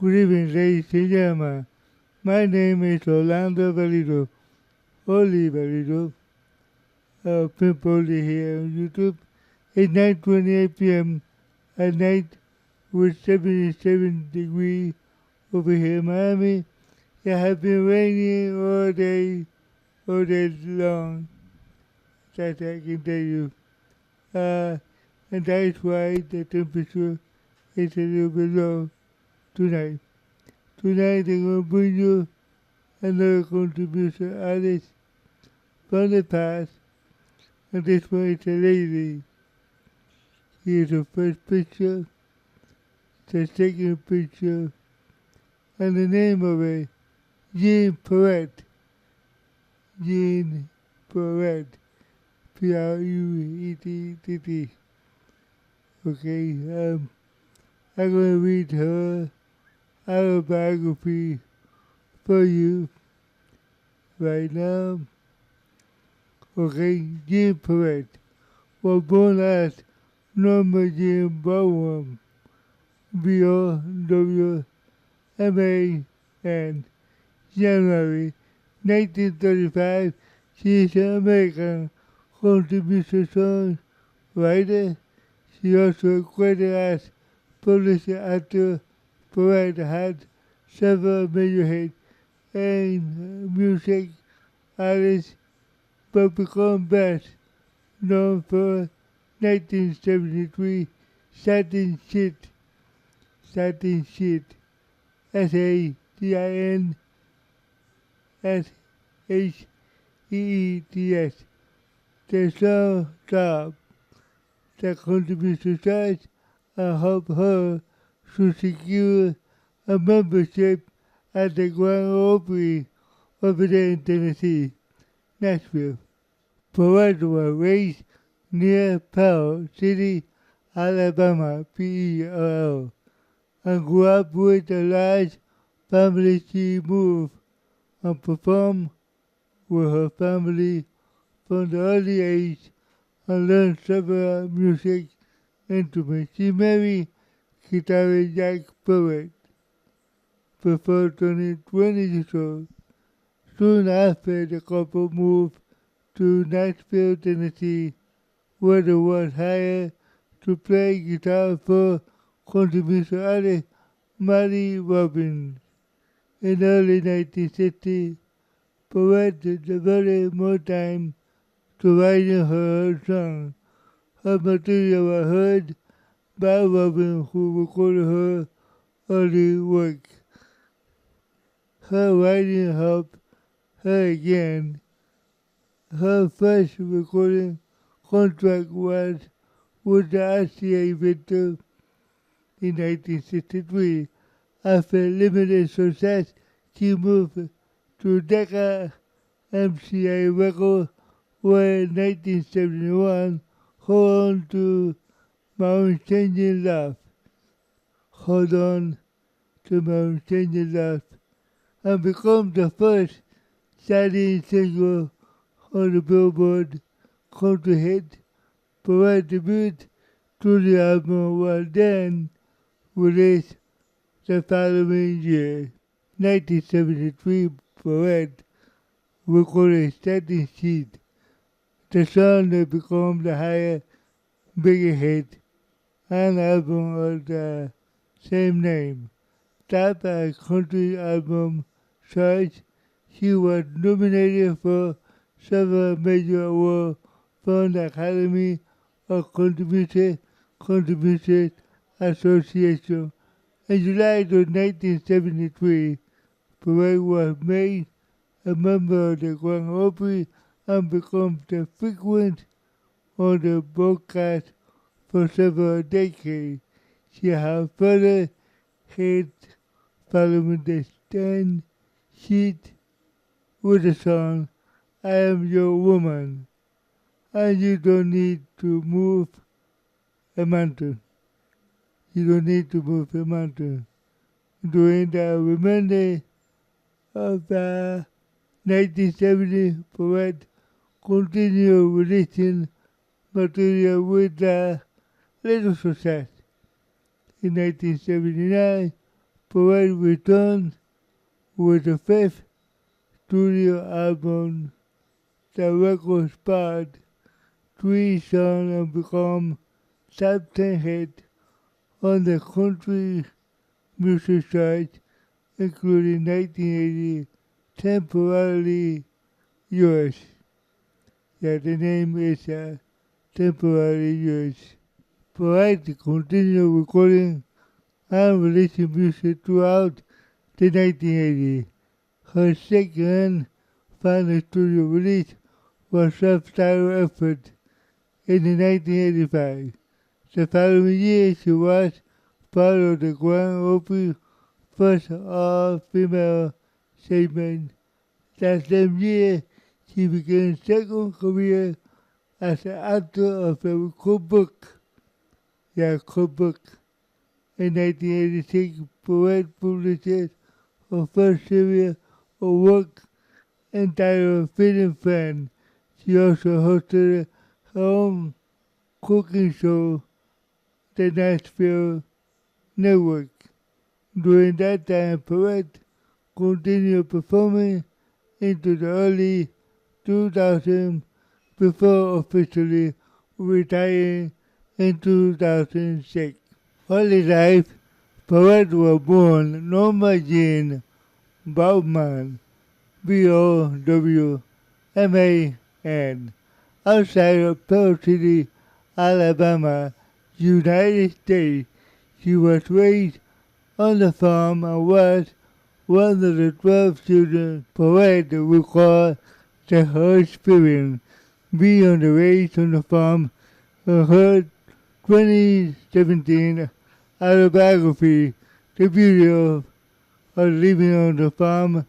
Good evening, ladies and gentlemen. My name is Orlando Valido. Oli Valido. Pimp Oli here on YouTube. It's 9:28 p.m. at night with 77 degrees over here in Miami. It has been raining all day long. That I can tell you. And that's why the temperature is a little bit low tonight. Tonight I'm going to bring you another contribution artist from the past, and this one is a lady. Here's the first picture, the second picture, and the name of it, Jeanne Pruett. Jeanne Pruett. P-R-U-E-T-T-T. Okay, I'm going to read her autobiography for you right now. Okay, Jeanne Pruett was born as Norma Jean Bowen, B-O-W-M-A-N, January 1935. She is an American contribution songwriter. She also credited as published actor. Pruett had several major hits and music artists, but became best known for 1973 Satin Shit, SATINSHEETS. The song top the contribution charts and helped her to secure a membership at the Grand Opry over there in Tennessee, Nashville. Pruett was raised near Pearl City, Alabama, P-E-R-L, and grew up with a large family. She moved and performed with her family from the early age and learned several music instruments. She married guitarist Jeanne Pruett before turning 20 years old. Soon after, the couple moved to Nashville, Tennessee, where they was hired to play guitar for contribution artist Mary Robbins. In early 1960, Pruett devoted more time to writing her songs. Her material was heard by Robbins, who recorded her early work. Her writing helped her again. Her first recording contract was with the RCA Victor in 1963. After limited success, she moved to Decca MCA Records, where in 1971 hold on to my unchanging love. Hold on to my unchanging love, and become the first Saturday single on the Billboard country hit. Pruett debuted to the album was then released the following year. 1973, Pruett recorded Satin Sheet, the song that became the higher, bigger hit, an album of the same name. Top by country album charts, she was nominated for several major awards from the Academy of Contribution Association. In July of 1973, Pruett was made a member of the Grand Opry and became the frequent on the broadcast for several decades. She had further hits following the Satin Sheet with the song I Am Your Woman, and You Don't Need to Move a Mountain. You don't need to move a mountain. During the remainder of 1970, Pruett continued releasing material with little success. In 1979, Pruett returned with the fifth studio album. The record sparked 3 songs and became top 10 hit on the country music charts, including 1980 Temporarily Yours. Yeah, the name is Temporarily Yours. Pruett continued recording and releasing music throughout the 1980s. Her second and final studio release was Self-Titled Effort in the 1985. The following year, she was part of the Grand Opry first all-female segment. That same year, she began second career as an actor of a cookbook. Cookbook. In 1986, Pruett published her first series of work entitled Feeding Friend. She also hosted her own cooking show, the Nashville Network. During that time, Pruett continued performing into the early 2000s before officially retiring in 2006. Early life, Pruett was born Norma Jeanne Bowman, Bowman, outside of Pearl City, Alabama, United States. She was raised on the farm and was one of the 12 children. Pruett recalled that her experience being on the raised on the farm in her 2017 autobiography, The Beauty of Living on the Farm,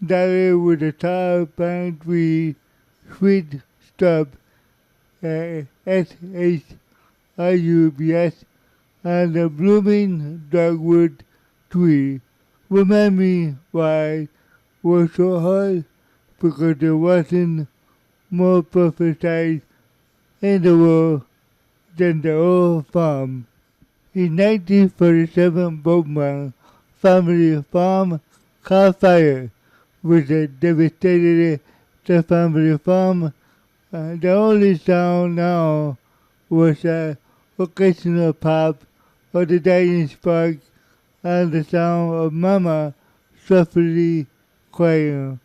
Diary with a Tall Pine Tree, Sweet Stub, SHRUBS, and the blooming dogwood tree. Remind me why it was so hard, because there wasn't more perfect size in the world than the old farm. In 1947, Bowman family farm caught fire, which devastated the family farm. The only sound now was an occasional pop of the dying spark and the sound of Mama softly crying,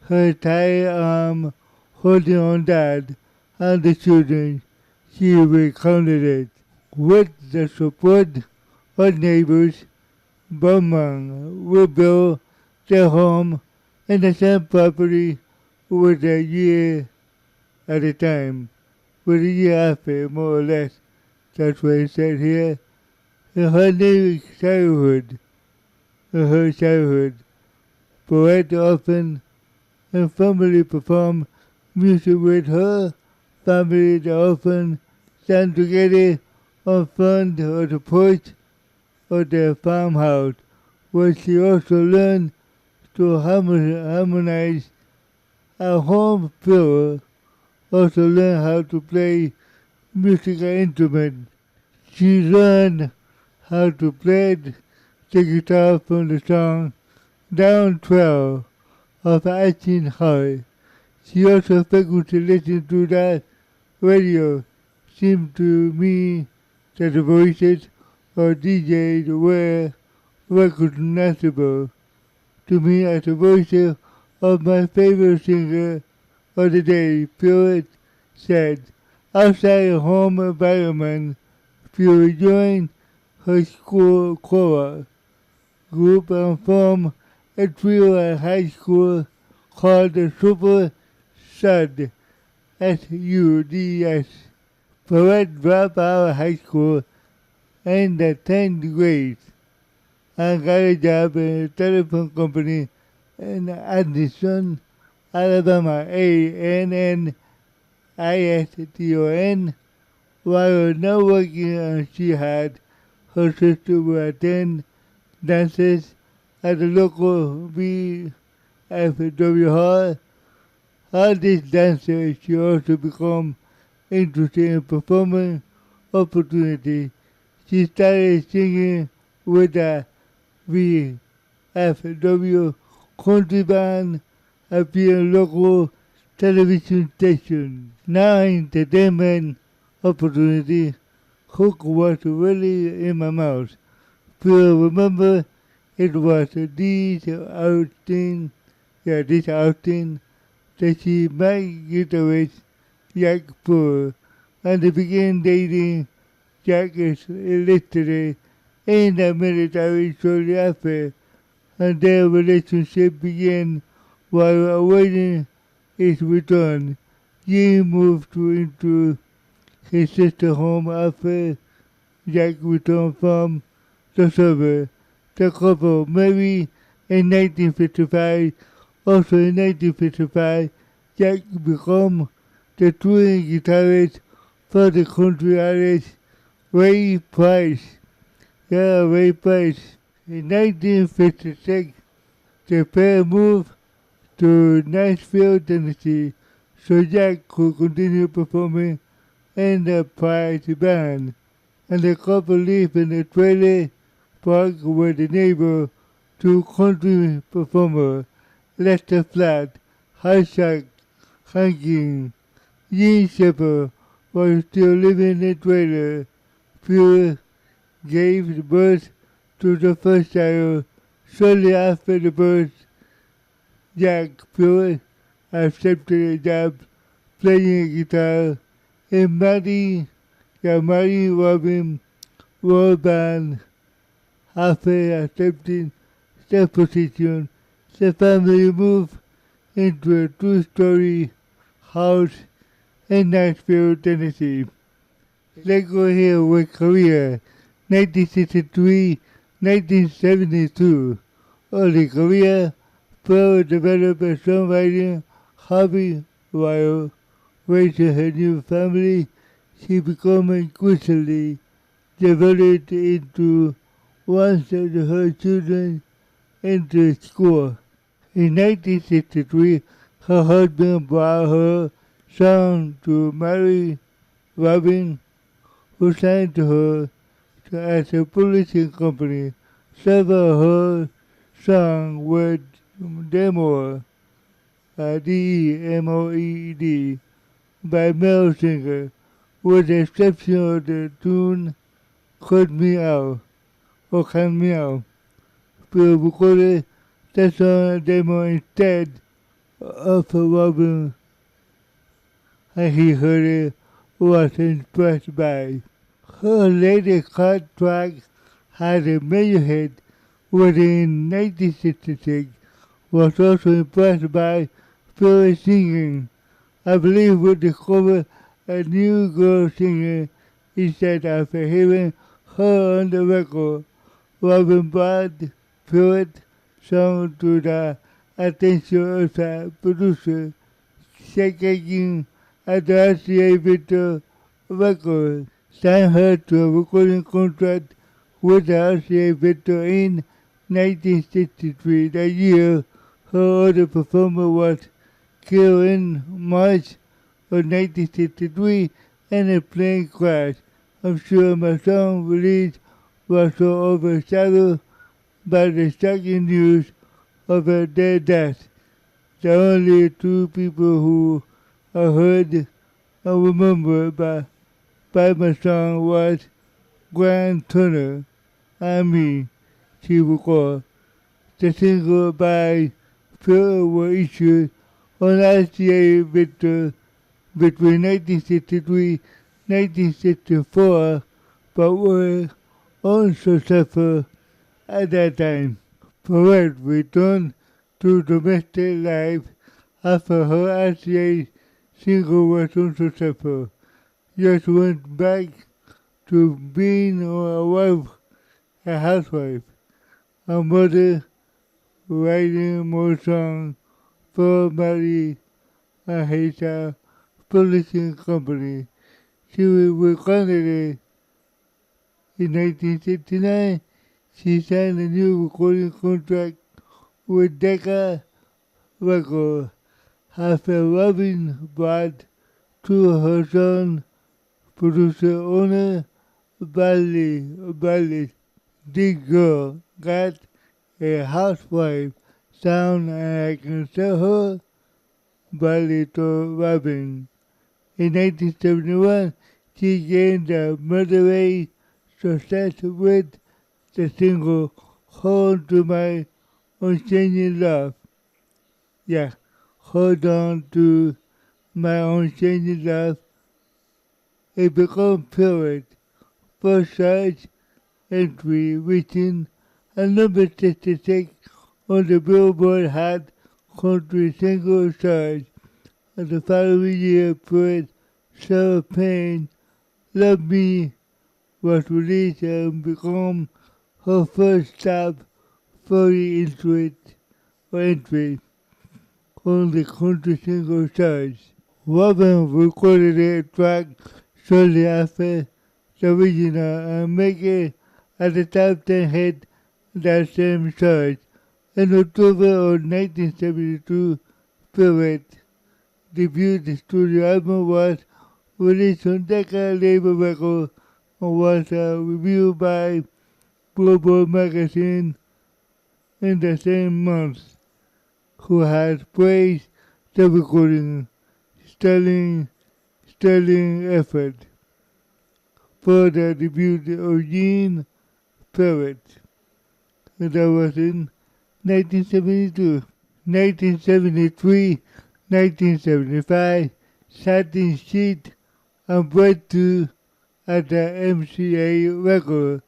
her tired arm holding on Dad and the children. She recounted it. With the support of neighbors, Bowman rebuilt their home in the same property with a year at a time, with a year after, more or less. That's what it said here. In her childhood, Pruett often and family performed music with her family. They often sang together on front of the porch of their farmhouse, where she also learned to harmonize a home floor, also learned how to play musical instruments. She learned how to play the guitar from the song Down 12 of Asking Heart. She also frequently listened to that radio. Seemed to me that the voices of DJs were recognizable to me as the voices of my favorite singer of the day. Pruett said, outside a home environment, Pruett joined her school choir group and formed a trio at high school called the Super Suds, SUDS. Pruett dropped out of high school in the 10th grade and got a job in a telephone company in Addison, Alabama, ANNISTON. While not working, she had her sister would attend dances at the local VFW hall. All these dancers, she also became interested in performing opportunities. She started singing with the WFW country band appear local television station. Now entertainment opportunity. Hook was really in my mouth. Still remember it was this outing that she met guitarist Jack Pruett and they began dating. Jack is enlisted in the military shortly after, and their relationship began while awaiting his return. Jeanne moved into his sister's home after Jack returned from the service. The couple married in 1955. Also in 1955, Jack became the touring guitarist for the country artist Ray Price. Ray Price. In 1956, the pair moved to Nashville, Tennessee, so Jack could continue performing in the Price band. And the couple lived in a trailer park with a neighbor to country performer Lester Flatt, Highsack, Hanking. Jean Shepherd was still living in a trailer. Pruett gave birth to the first child. Shortly after the birth, Jack Pruett accepted a job playing guitar in the Mary Robin World Band. After accepting the position, the family moved into a two-story house in Nashville, Tennessee. Let's go here with career. 1963-1972. Early career, Pruett developed a songwriting hobby while raising her new family. She became increasingly devoted into once her children entered school. In 1963, her husband brought her son to Mary Robin, who signed to her as a publishing company. Several of her songs were demoed, D-E-M-O-E-D, by male singers, with the exception of the tune Cut Me Out, or Count Me Out. Pruett recorded the song demo instead of Robin, and he heard it, was impressed by. Her latest contract had a major hit within 1966, was also impressed by Pruett's singing. I believe we discovered a new girl singer instead after hearing her on the record. Robin brought Pruett's song to the attention of the producer, shaking at the RCA Victor record, signed her to a recording contract with the RCA Victor in 1963. That year, her other performer was killed in March of 1963 in a plane crash. I'm sure my song release was so overshadowed by the shocking news of her death. The only two people who I heard and remembered by my song was Grant Turner and me, she recalled. The single by Pruett was issued on RCA Victor between 1963 and 1964, but were unsuccessful at that time. Pruett returned to domestic life after her RCA single was unsuccessful. Just went back to being a housewife, a mother, writing more songs for Mary and his publishing company. She was recorded in 1969. She signed a new recording contract with Decca Records after Robin brought to her son, producer owner Bradley. This girl got a housewife sound, and I can tell her by little Robin. In 1971, she gained a moderate success with the single Hold to My Unchanging Love. Yeah, hold on to my unchanging love. It became Pruett first such entry, reaching a number 66 on the Billboard Hot Country Single chart. And the following year, Pruett Champagne Love Me was released and became her first top 40 entry on the country single charts. Robin recorded a track shortly after the original and made it at the top 10 hit that same chart. In October of 1972, Pruett debut studio album was released on Decca label record and was reviewed by Global magazine in the same month, who has praised the recording sterling effort for the debut of Jeanne Pruett. That was in 1972. 1973, 1975, Satin Sheet and Breakthrough at the MCA record.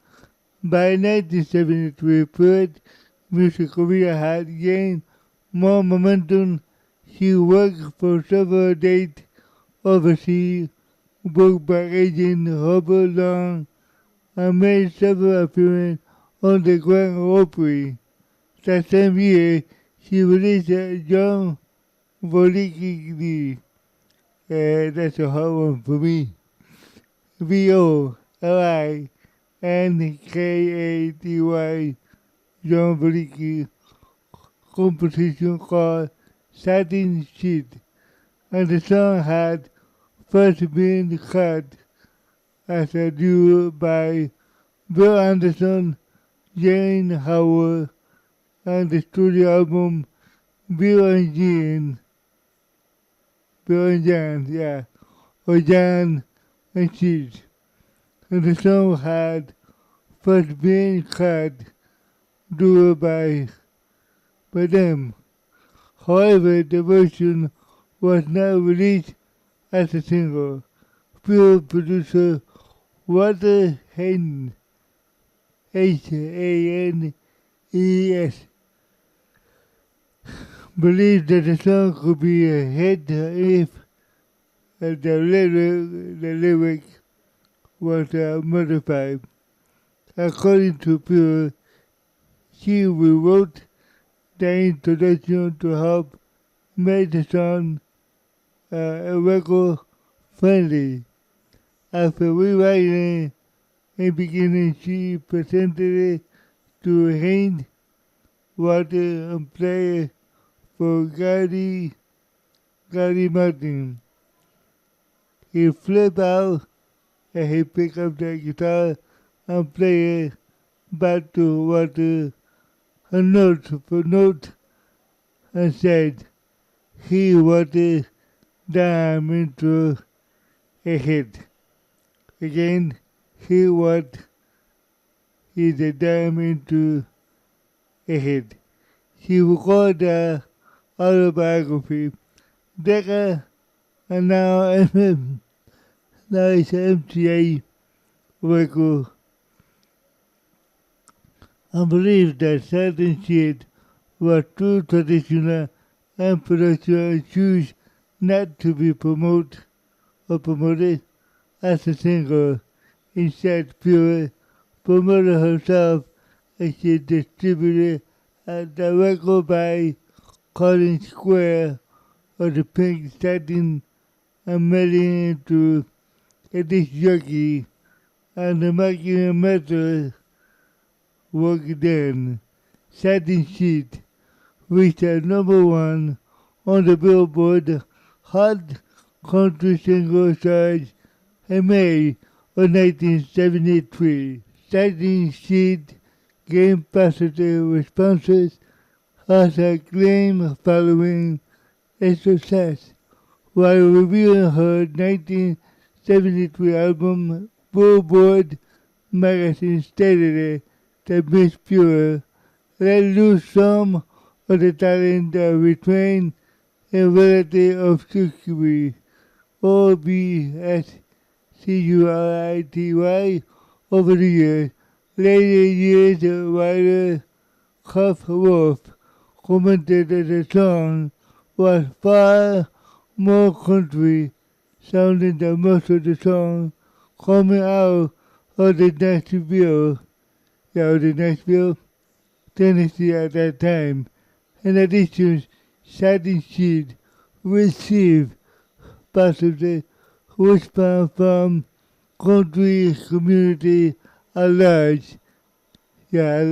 By 1973, Pruett's music career had gained more momentum. She worked for several dates overseas, booked by agent Robert Long, and made several appearances on the Grand Opry. That same year, she released John Volicki. That's a hard one for me. Volinkaty, John Volicki composition called Satin Sheet, and the song had first been cut as a duo by Bill Anderson, Jane Howard, and the studio album Bill and Jan, or Jan and Sheet. And the song had first been cut duo by them. However, the version was not released as a single. Field producer Walter Hanes, Hanes, believed that the song could be a hit if the lyric was modified. According to Pure, she rewrote the introduction to help make the song record friendly. After rewriting in beginning, she presented it to Haines, Walter, and played for Gary Martin. He flipped out and he picked up the guitar and played it back to Walter, a note for note, and said he wanted them into a hit. Again, he wanted the dime into a hit. He recorded the autobiography, Decca, and now it's an MTA record. I believe that Satin Sheet was too traditional and production choose not to be promoted as a single. Instead, Pure promoted herself as she distributed the record by calling Square or the Pink Satin and mailing it to a disc jockey, and the marketing method worked then. Satin Sheet reached number 1 on the Billboard Hot Country Single chart in May of 1973. Satin Sheet gained positive responses as acclaim following its success. While reviewing her 1973 album, Billboard magazine stated that Miss Pruett let loose some of the talent that retained in relative obscurity, or B-S-C-U-R-I-T-Y, over the years. Later years, writer Cuff Wolf commented that the song was far more country sounding than most of the songs coming out of the Nashville, Tennessee at that time. In addition, Satin Sheet received positive response from country community at large. In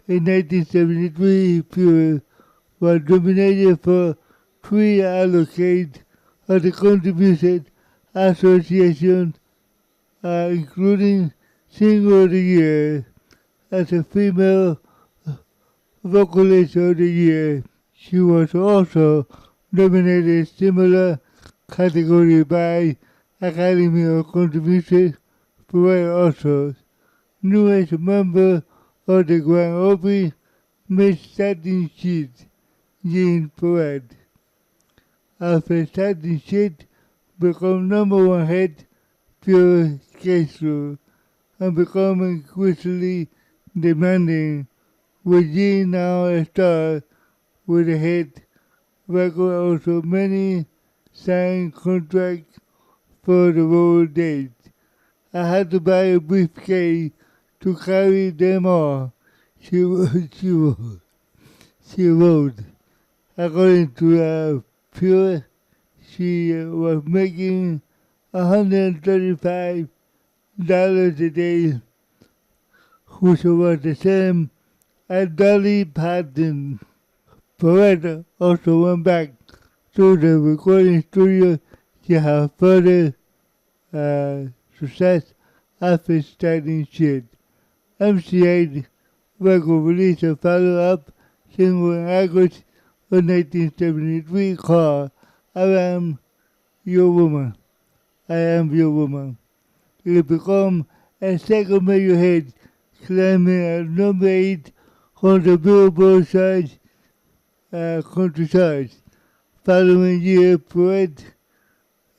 1973, Pruett was nominated for 3 accolades of the Country Music Association, including Singer of the Year as a female vocalist of the year. She was also nominated similar category by Academy of Country Music for also. Newest member of the Grand Opry, Miss Satin Sheet, Jeanne Pruett. After Satin Sheet became #1 hit, Pure schedule and become increasingly demanding, with Jeanne now a star with a hit record. Also many signed contracts for the road dates. I had to buy a briefcase to carry them all, she wrote. According to Pure, she was making $135 a day, which was the same as Dolly Parton. Pruett also went back to the recording studio to have further success after Satin Sheet. MCA Record released a follow-up single in August of 1973 called I Am Your Woman. It became a second major hit, climbing at #8 on the Billboard charts, country charts. Following year, Pruett,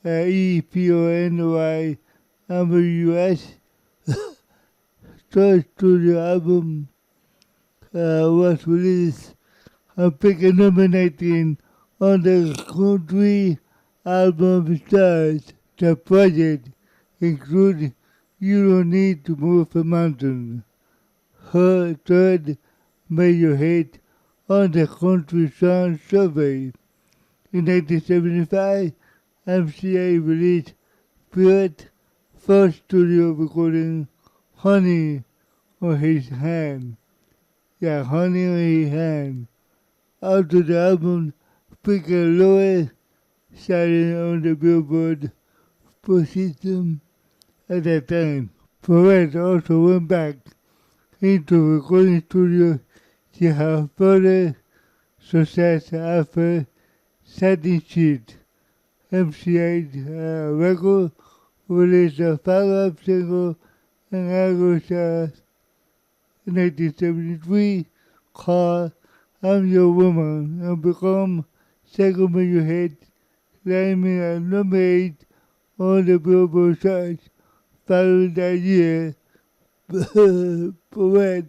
EPONY, US, third studio album was released and picked #19 on the country album charts. The project includes You Don't Need to Move a Mountain, her third major hit on the Country Song Survey. In 1975, MCA released Pruett's first studio recording, Honey on His Hand. Honey on His Hand. After the album picked the lowest selling on the Billboard position at that time. Pruett also went back into recording studio to have further success after Satin Sheet. MCA Record released a follow-up single in August 1973 called I'm Your Woman and become second major hit, climbing at #8 on the Billboard charts. Following that year, Pruett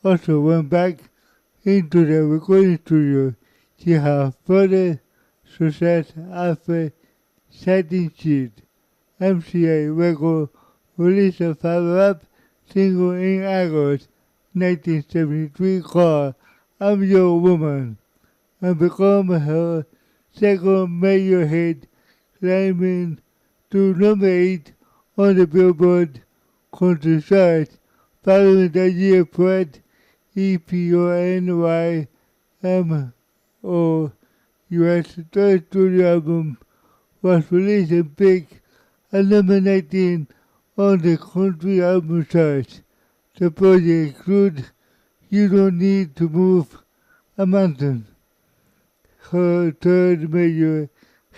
also went back into the recording studio to have further success after Satin Sheet. MCA Record released a follow-up single in August 1973 called I'm Your Woman and became her second major hit, climbing to #8 on the Billboard country charts. Following that year, Pruett, EPONY, US third studio album was released and picked at #19 on the country album charts. The project includes You Don't Need to Move a Mountain, her third major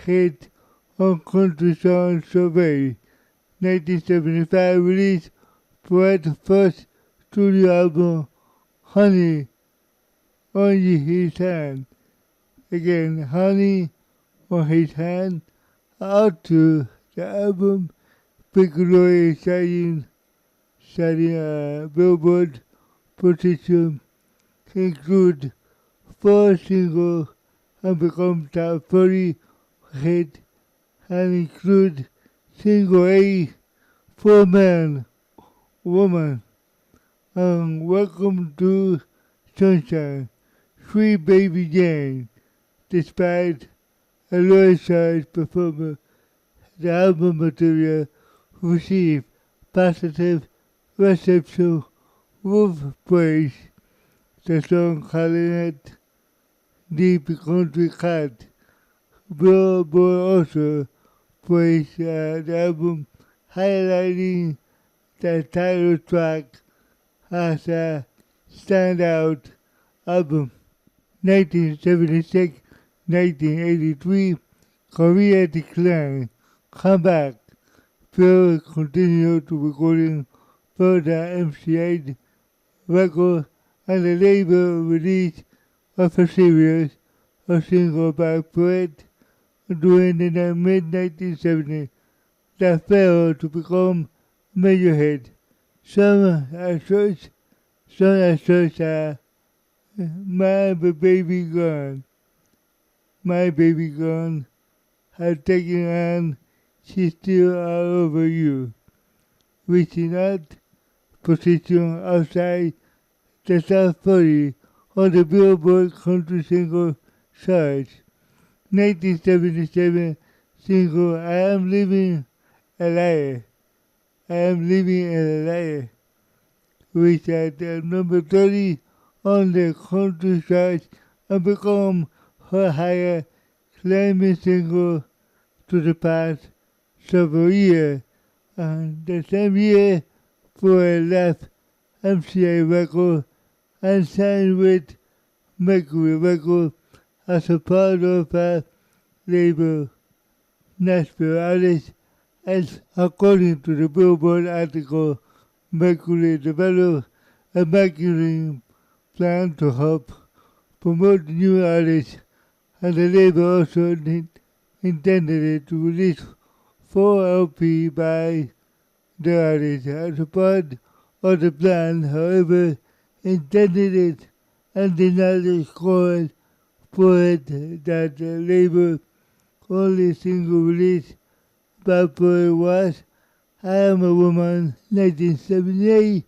hit on Country Song Survey, 1975 release, Pruett's first studio album, Honey on His Hand. Again, Honey on His Hand, out to the album, particularly citing Billboard position, include 4 singles and become top 40 hit, and include single A, For Man, Woman, and Welcome to Sunshine, Sweet Baby Jane. Despite a low-sized performance, the album material received positive reception with praise. The song calling it Deep Country Cut. Billboard also praised the album, highlighting the title track as a standout album. 1976-1983, Korea decline, comeback. Phil continued to recording for the MCA record, and the label released of a series of singles by Pruett during the mid-1970s that failed to become major hits. Some as such as My Baby Gone, My Baby Gone, Had Taken and She's Still All Over You, reaching out position outside the top 40 on the Billboard Country Single charts. 1977 single I Am Living a Liar, I Am Living a Liar, reached at number 30 on the country charts and become her higher climbing single to the past several years. And the same year, Pruett left MCA Records and signed with Mercury Records as a part of a label, Nashville artist, and according to the Billboard article, Mercury developed a marketing plan to help promote new artists, and the label also intended to release 4 LP by the artist as a part of the plan. However, intended it and did not disclose Pruett that the label only single release by Pruett was I Am a Woman, 1978,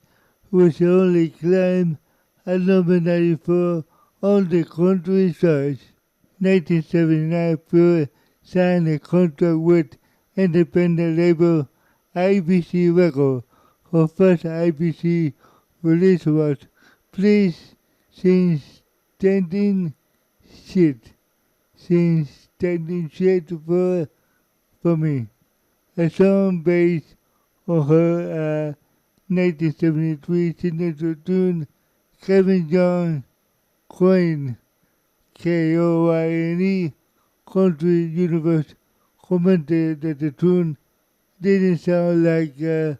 which only climbed at number 94 on the country charts. 1979, Pruett signed a contract with independent label IBC Records. Her first IBC release was Please Sing Standing Shit for Me, a song based on her 1973 signature tune. Kevin John Coyne, Koyne, Country Universe, commented that the tune didn't sound like the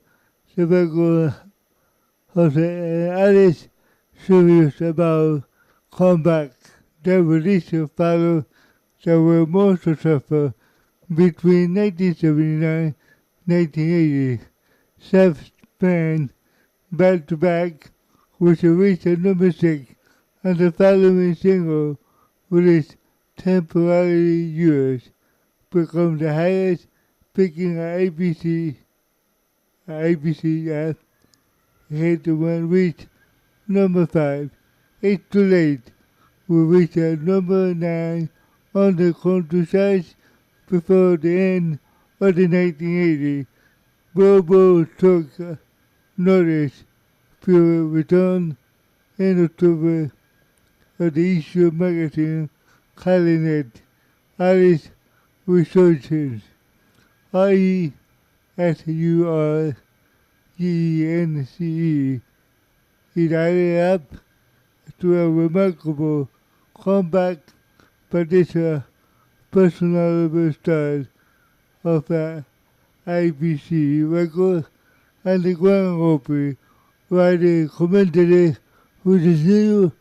record of the artist serious about comeback. The release followed that were more successful between 1979 and 1980. Self-Span Back-to-Back, which reached number 6, and the following single, released temporarily yours, become the highest picking ABC hit when reached number 5. It's Too Late will reach at number 9 on the country charts before the end of the 1980s. Billboard took notice for return in October of the issue magazine, calling it Artist Resurgence, RESURGENCE, It added up to a remarkable comeback by this personal style of the IBC record and the Grand Opry, where they commented with the new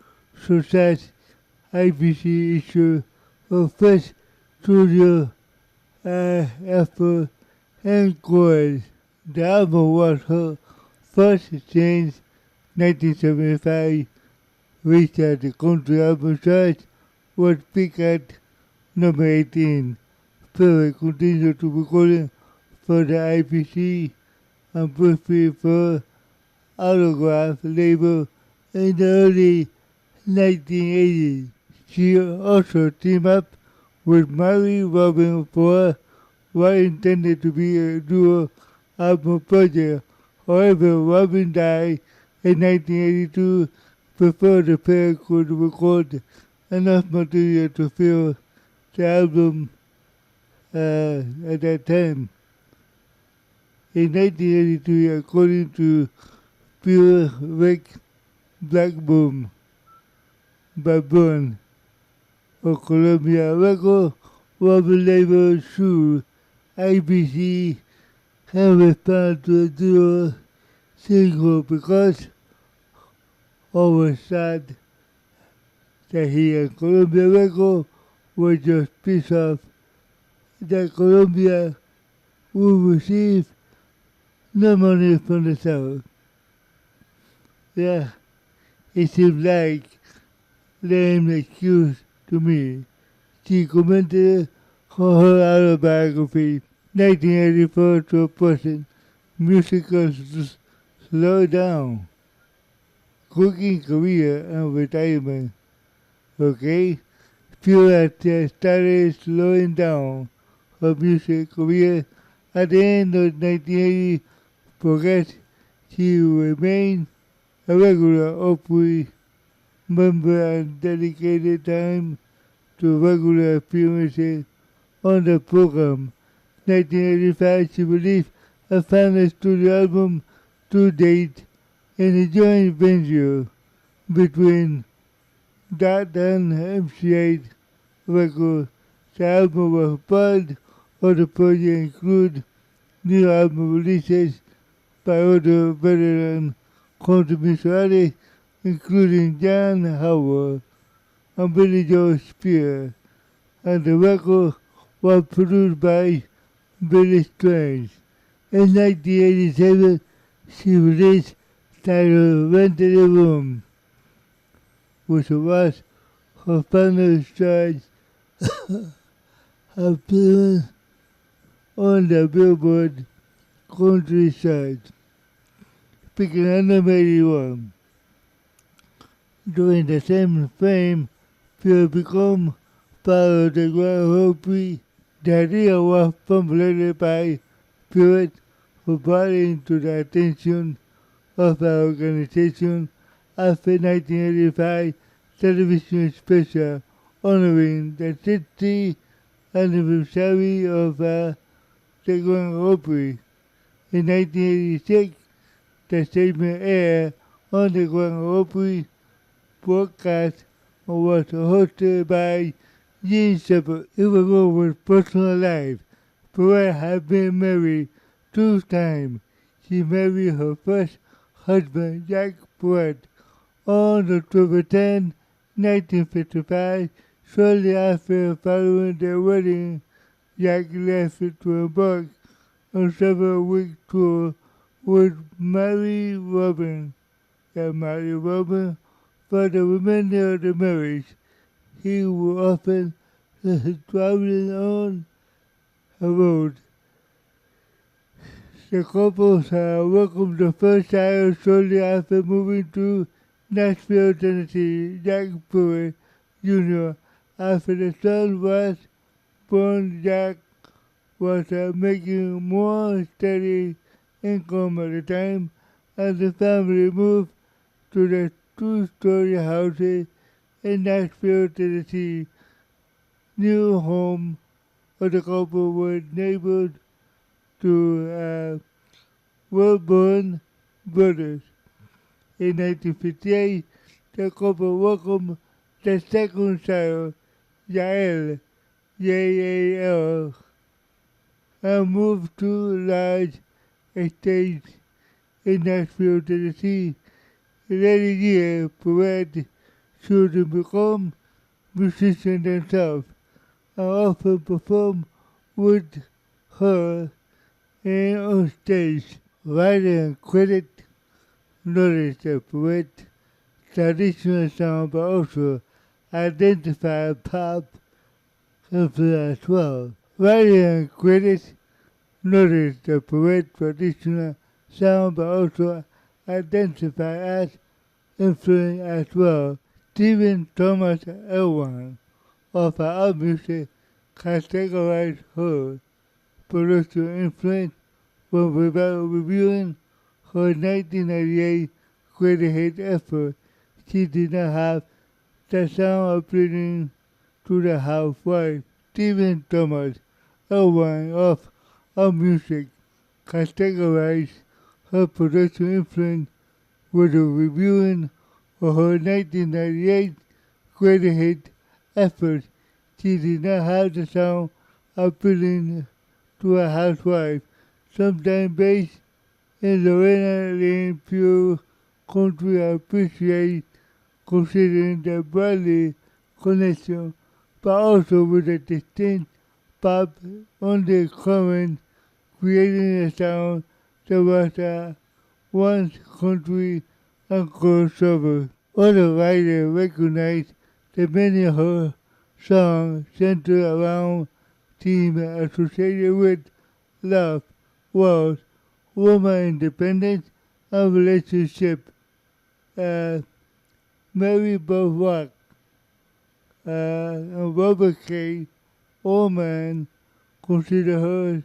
success IBC issue of first studio effort and chorus. The album was her first since 1975, reached at the country album chart, was picked at number 18. Perry continued to record for the IPC and briefly for Autograph label in the early 1980s. She also teamed up with Mary Robin for what intended to be a duo album project. However, Robin died in 1982 before the pair could record enough material to fill the album at that time. In 1982, according to Pure Rick Black Boom by Burn of Columbia Records, Robin label sued IBC and responded to a duo single because all was sad that he and Columbia Records were just pissed off that Columbia would receive no money from the South. Yeah, it seems like lame excuse to me. She commented on her autobiography, 1984 to a person, musical slow down, cooking career and retirement. Okay? Pure started slowing down her music career at the end of 1980. Forget she remained a regular Opry member and dedicated time to regular appearances on the program. 1985, she released a final studio album to date in a joint venture between that and MC8 Records. The album was part of the project include new album releases by other veteran contributors, including Jan Howard and Billy Joe Spears, and the record was produced by Billy Strange. In 1987, she released titled Rented a Room, which was her final choice appearance on the Billboard country chart, picking at number 81. During the same frame, Pure became part of the Grand Opry. The idea was formulated by Pruett, who brought it into the attention of the organization after 1985 television special honoring the 60th anniversary of the Grand Opry. In 1986, the statement aired on the Grand Opry broadcast and was hosted by Jeanne Pruett. It was over personal life. Pruett had been married 2 times. She married her first husband, Jeanne Pruett, on October 10, 1955. Shortly after following their wedding, Jeanne left to embark on several-week tour with Mary Robin. Mary Robin, for the remainder of the marriage, he would often traveling on a road. The couple welcomed the first child shortly after moving to Nashville, Tennessee. Jeanne Pruett Jr. After the son was born, Jack was making more steady income at the time, and the family moved to the 2-story houses in Nashville, Tennessee. New home of the couple was neighbored to Wilburn Brothers. In 1958, the couple welcomed the second child, Yael, Yal, and moved to large estates in Nashville, Tennessee. Later years, Pruett children become musicians themselves and often perform with her and on stage. Writer and critic noticed that Pruett's traditional sound but also identified pop influence as well. Writer and critics noticed that Pruett's traditional sound but also identified as influence as well. Stephen Thomas Elwan of Our Music categorized her producer influence when reviewing her 1998 greatest hit effort. She did not have the sound appealing to the housewife. Stephen Thomas Elwan of Our Music categorized her producer influence with a reviewing of her 1998 greatest hit effort. She did not have the sound appealing to a housewife, sometimes based in Lorena Lynn pure country appreciate considering the Bradley connection, but also with a distinct pop undercurrent, creating a sound that was at once country and crossover. Other writers recognized that many of her songs center around themes associated with love, wealth, woman independence, and relationship. Mary Bovary and Robert K. Allman consider her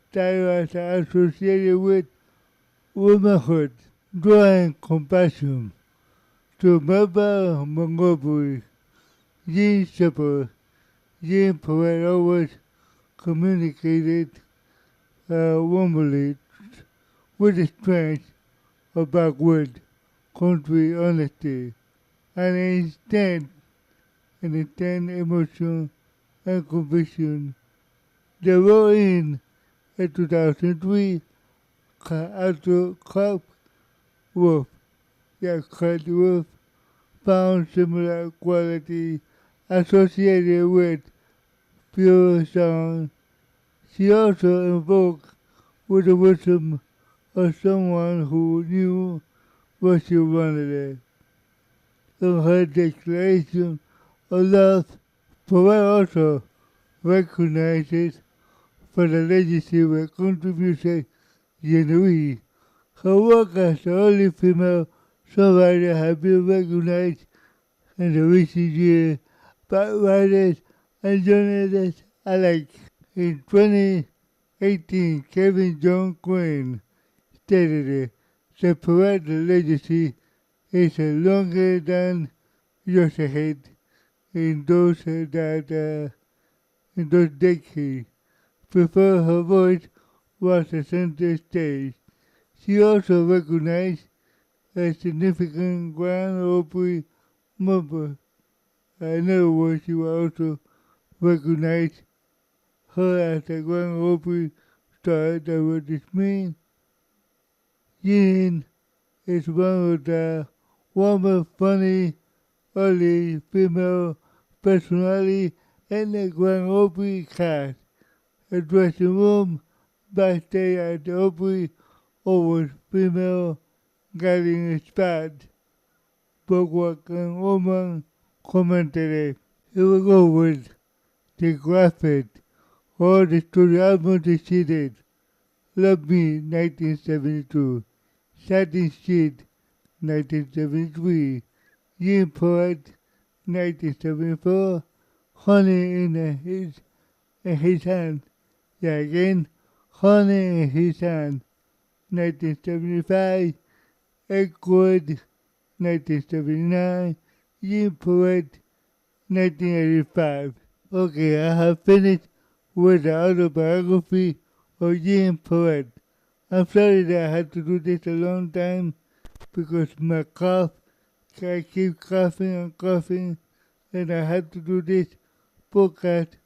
style as associated with womanhood, joy, and compassion. To Melba Montgomery, Jean Pruett always communicated warmly with strength of backward country honesty and intense emotion and conviction. They wrote in 2003, Clark Wolf found similar quality associated with pure sound. She also invoked with the wisdom of someone who knew what she wanted. In her declaration of love, Pruett also recognizes for the legacy of country music Jeanne. Her work as the only female songwriter has been recognized in the recent years by writers and journalists alike. In 2018, Kevin John Quinn stated that Pruett's legacy is longer than just a hit in those decades. Before her voice was the center stage. She also recognized a significant Grand Opry member. In other words, she will also recognize her as a Grand Opry star. That what this means. Jeanne is one of the warmer, funny, early female personality in the Grand Opry cast. A dressing room, backstage at the Opry, always female guiding a spot. Boardwalk and woman commented. Here we go with the graphic or the studio album they did. Love Me, 1972. Satin Sheet, 1973. Jeanne Pruett, 1974. Honey in his hand. Yeah, again. Honey in his hand, 1975. Edgewood, 1979. Jeanne Pruett, 1985. Okay, I have finished with the autobiography of Jeanne Pruett. I'm sorry that I had to do this a long time because my cough, I keep coughing and coughing, and I had to do this podcast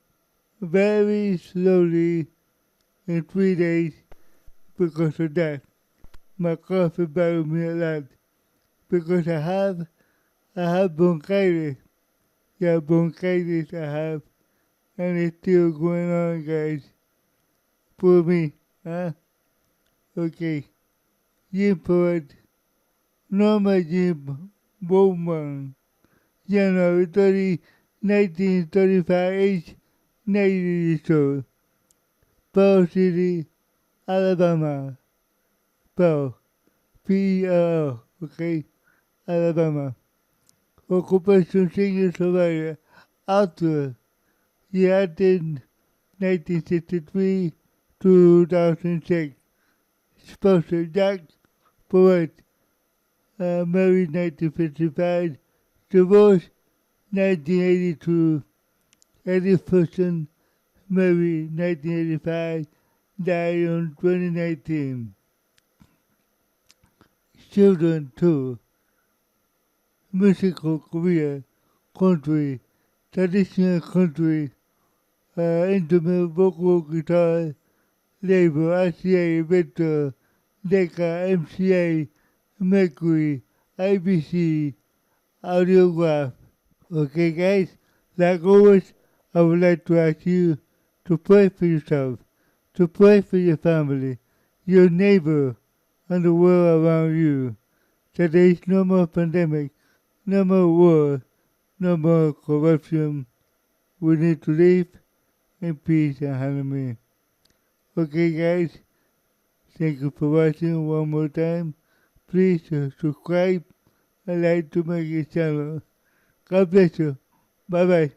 very slowly in 3 days because of that. My cough is bothering me a lot because I have bronchitis. Yeah, bronchitis I have, and it's still going on, guys. For me, huh? Okay. Jeanne Pruett, Norma Jean Bowman, January 30, 1935, age 90 years old. Pearl City, Alabama. Pearl, P-E-R-L, okay? Alabama. Occupation singer survivor, author. He acted 1963 to 2006. Sponsor Jack Pruett, married 1955, divorced 1982. Eddie Person, married 1985, died on 2019. Children too. Musical career, country, traditional country, intimate vocal guitar, label, RCA, Victor, Decca, MCA, Mercury, IBC, Audiograph. Okay, guys, like always, I would like to ask you to pray for yourself, to pray for your family, your neighbor, and the world around you, that there is no more pandemic, no more war, no more corruption. We need to live in peace and harmony. Okay, guys, thank you for watching one more time. Please subscribe and like to my channel. God bless you. Bye bye.